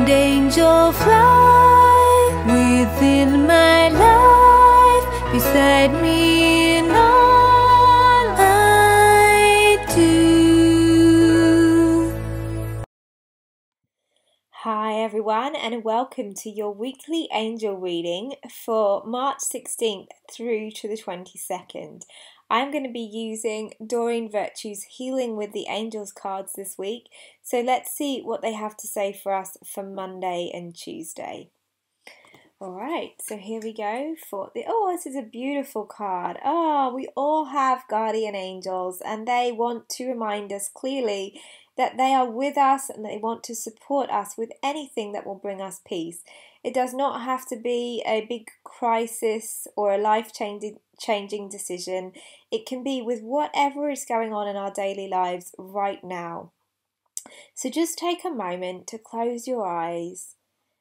and angel fly within my life, beside me in all I do. Hi everyone, and welcome to your weekly angel reading for March 16th through to the 22nd. I'm going to be using Doreen Virtue's Healing with the Angels cards this week, so let's see what they have to say for us for Monday and Tuesday. Alright, so here we go for this is a beautiful card. We all have guardian angels, and they want to remind us clearly that they are with us and they want to support us with anything that will bring us peace. It does not have to be a big crisis or a life-changing decision. It can be with whatever is going on in our daily lives right now. So just take a moment to close your eyes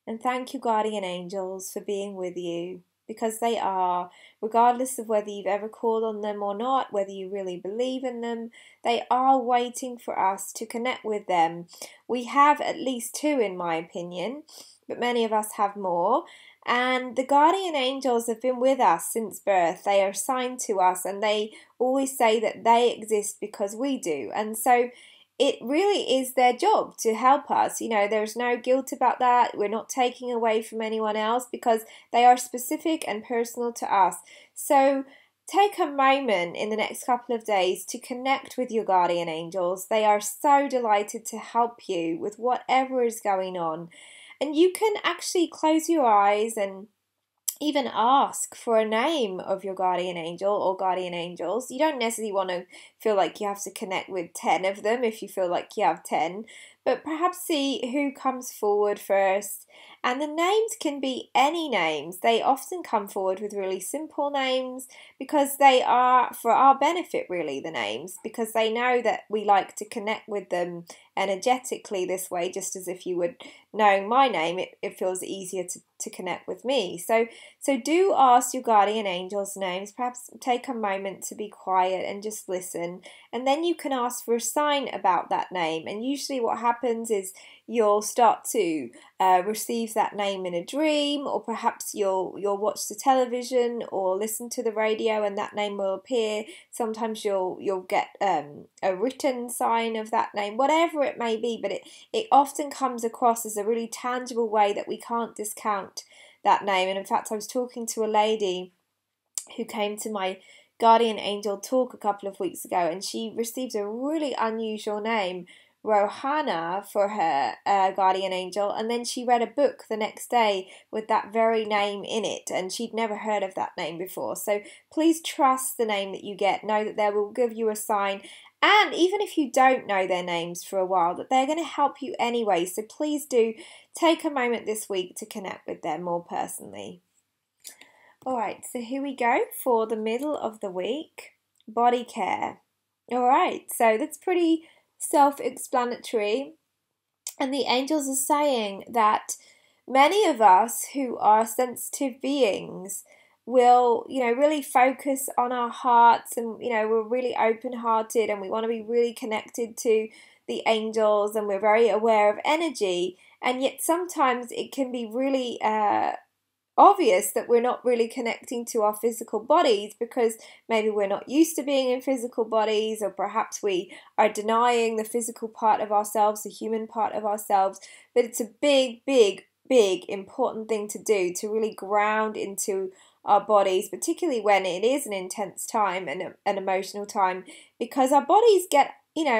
and thank your guardian angels for being with you, because they are, regardless of whether you've ever called on them or not, whether you really believe in them, they are waiting for us to connect with them. We have at least two, in my opinion, but many of us have more. And the guardian angels have been with us since birth. They are assigned to us, and they always say that they exist because we do. And so it really is their job to help us. You know, there's no guilt about that. We're not taking away from anyone else because they are specific and personal to us. So take a moment in the next couple of days to connect with your guardian angels. They are so delighted to help you with whatever is going on. And you can actually close your eyes and even ask for a name of your guardian angel or guardian angels. You don't necessarily want to feel like you have to connect with 10 of them if you feel like you have 10, but perhaps see who comes forward first. And the names can be any names. They often come forward with really simple names because they are for our benefit, really, the names, because they know that we like to connect with them energetically this way, just as if you would know my name, it feels easier to connect with me. So do ask your guardian angels' names. Perhaps take a moment to be quiet and just listen, and then you can ask for a sign about that name. And usually what happens is you'll start to receive that name in a dream, or perhaps you'll watch the television or listen to the radio and that name will appear. Sometimes you'll get a written sign of that name, whatever it may be, but it often comes across as a really tangible way that we can't discount that name. And in fact, I was talking to a lady who came to my guardian angel talk a couple of weeks ago, and she received a really unusual name, Rohana, for her guardian angel, and then she read a book the next day with that very name in it, and she'd never heard of that name before. So please trust the name that you get. Know that they will give you a sign, and even if you don't know their names for a while, that they're going to help you anyway. So please do take a moment this week to connect with them more personally. Alright, so here we go for the middle of the week, body care. Alright, so that's pretty self-explanatory, and the angels are saying that many of us who are sensitive beings will, really focus on our hearts, and we're really open-hearted, and we want to be really connected to the angels, and we're very aware of energy, and yet sometimes it can be really obvious that we're not really connecting to our physical bodies because maybe we're not used to being in physical bodies, or perhaps we are denying the physical part of ourselves, the human part of ourselves. But it's a big, big, big important thing to do, to really ground into our bodies, particularly when it is an intense time and an emotional time, because our bodies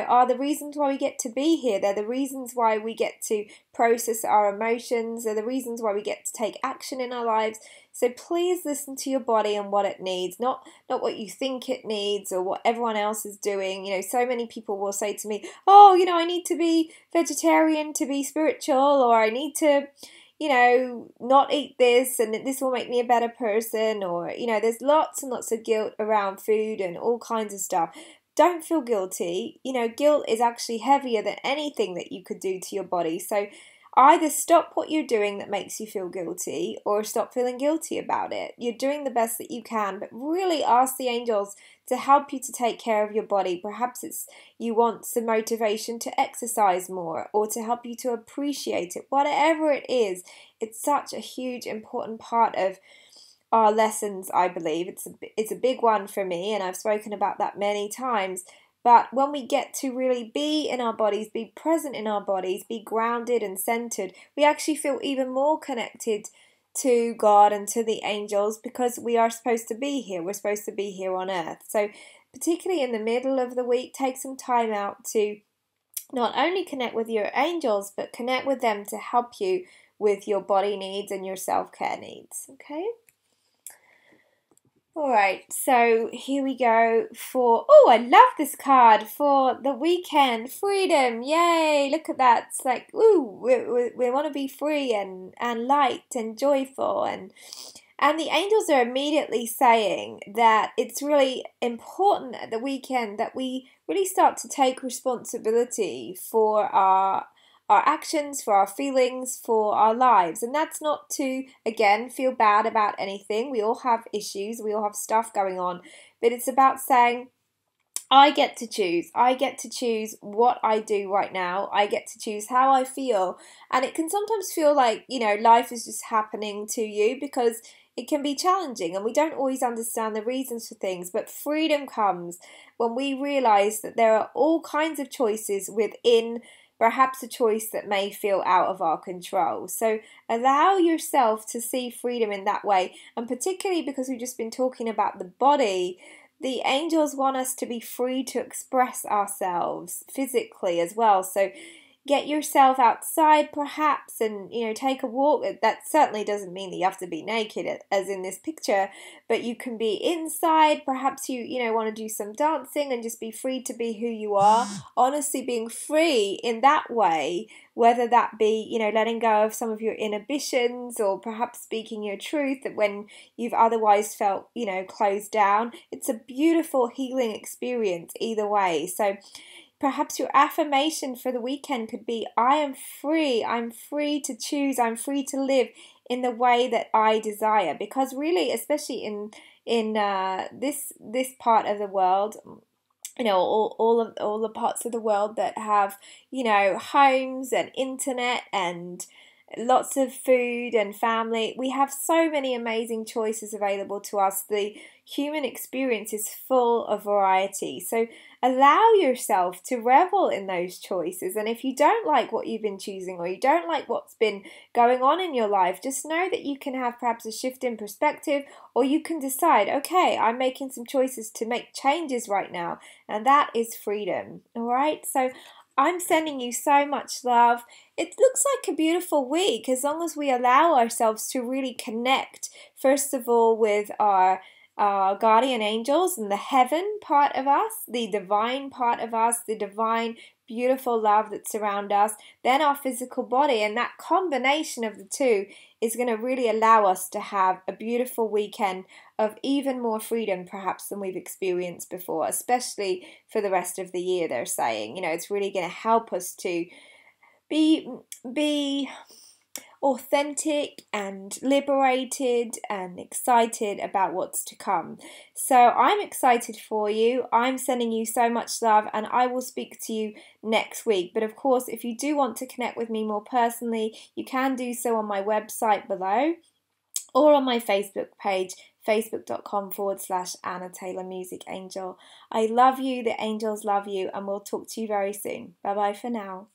are the reasons why we get to be here. They're the reasons why we get to process our emotions. They're the reasons why we get to take action in our lives. So please listen to your body and what it needs, not what you think it needs or what everyone else is doing. So many people will say to me, I need to be vegetarian to be spiritual, or I need to not eat this and this will make me a better person, or, there's lots and lots of guilt around food and all kinds of stuff. Don't feel guilty. Guilt is actually heavier than anything that you could do to your body. So either stop what you're doing that makes you feel guilty or stop feeling guilty about it. You're doing the best that you can, but really ask the angels to help you to take care of your body. Perhaps it's you want some motivation to exercise more or to help you to appreciate it. Whatever it is, it's such a huge, important part of our lessons, I believe. It's a big one for me, and I've spoken about that many times. But when we get to really be in our bodies, be present in our bodies, be grounded and centered, we actually feel even more connected to God and to the angels because we are supposed to be here. We're supposed to be here on earth. So particularly in the middle of the week, take some time out to not only connect with your angels, but connect with them to help you with your body needs and your self-care needs. Okay? Alright, so here we go for, oh, I love this card for the weekend, freedom, yay, look at that, it's like, ooh, we want to be free and light and joyful, and the angels are immediately saying that it's really important at the weekend that we really start to take responsibility for our actions, for our feelings, for our lives. And that's not to, again, feel bad about anything. We all have issues, we all have stuff going on, but it's about saying, I get to choose. I get to choose what I do right now. I get to choose how I feel. And it can sometimes feel like, life is just happening to you because it can be challenging and we don't always understand the reasons for things. But freedom comes when we realize that there are all kinds of choices within perhaps a choice that may feel out of our control. So allow yourself to see freedom in that way. And particularly because we've just been talking about the body, the angels want us to be free to express ourselves physically as well. So get yourself outside perhaps and take a walk. That certainly doesn't mean that you have to be naked as in this picture, but you can be inside. Perhaps you want to do some dancing and just be free to be who you are. Honestly, being free in that way, whether that be letting go of some of your inhibitions or perhaps speaking your truth when you've otherwise felt closed down. It's a beautiful healing experience either way. So perhaps your affirmation for the weekend could be, I am free. I'm free to choose. I'm free to live in the way that I desire. Because really, especially in this part of the world, all the parts of the world that have homes and internet and lots of food and family, we have so many amazing choices available to us. The human experience is full of variety. So allow yourself to revel in those choices. And if you don't like what you've been choosing or you don't like what's been going on in your life, just know that you can have perhaps a shift in perspective, or you can decide, okay, I'm making some choices to make changes right now. And that is freedom. All right. So I'm sending you so much love. It looks like a beautiful week as long as we allow ourselves to really connect, first of all, with our guardian angels and the heaven part of us, the divine part of us, the divine beautiful love that's around us, then our physical body. And that combination of the two is going to really allow us to have a beautiful weekend of even more freedom perhaps than we've experienced before, especially for the rest of the year, they're saying. It's really going to help us to be authentic and liberated and excited about what's to come. So I'm excited for you. I'm sending you so much love, and I will speak to you next week. But of course, if you do want to connect with me more personally, you can do so on my website below or on my Facebook page, facebook.com/Anna Taylor Music Angel. I love you, the angels love you, and we'll talk to you very soon. Bye bye for now.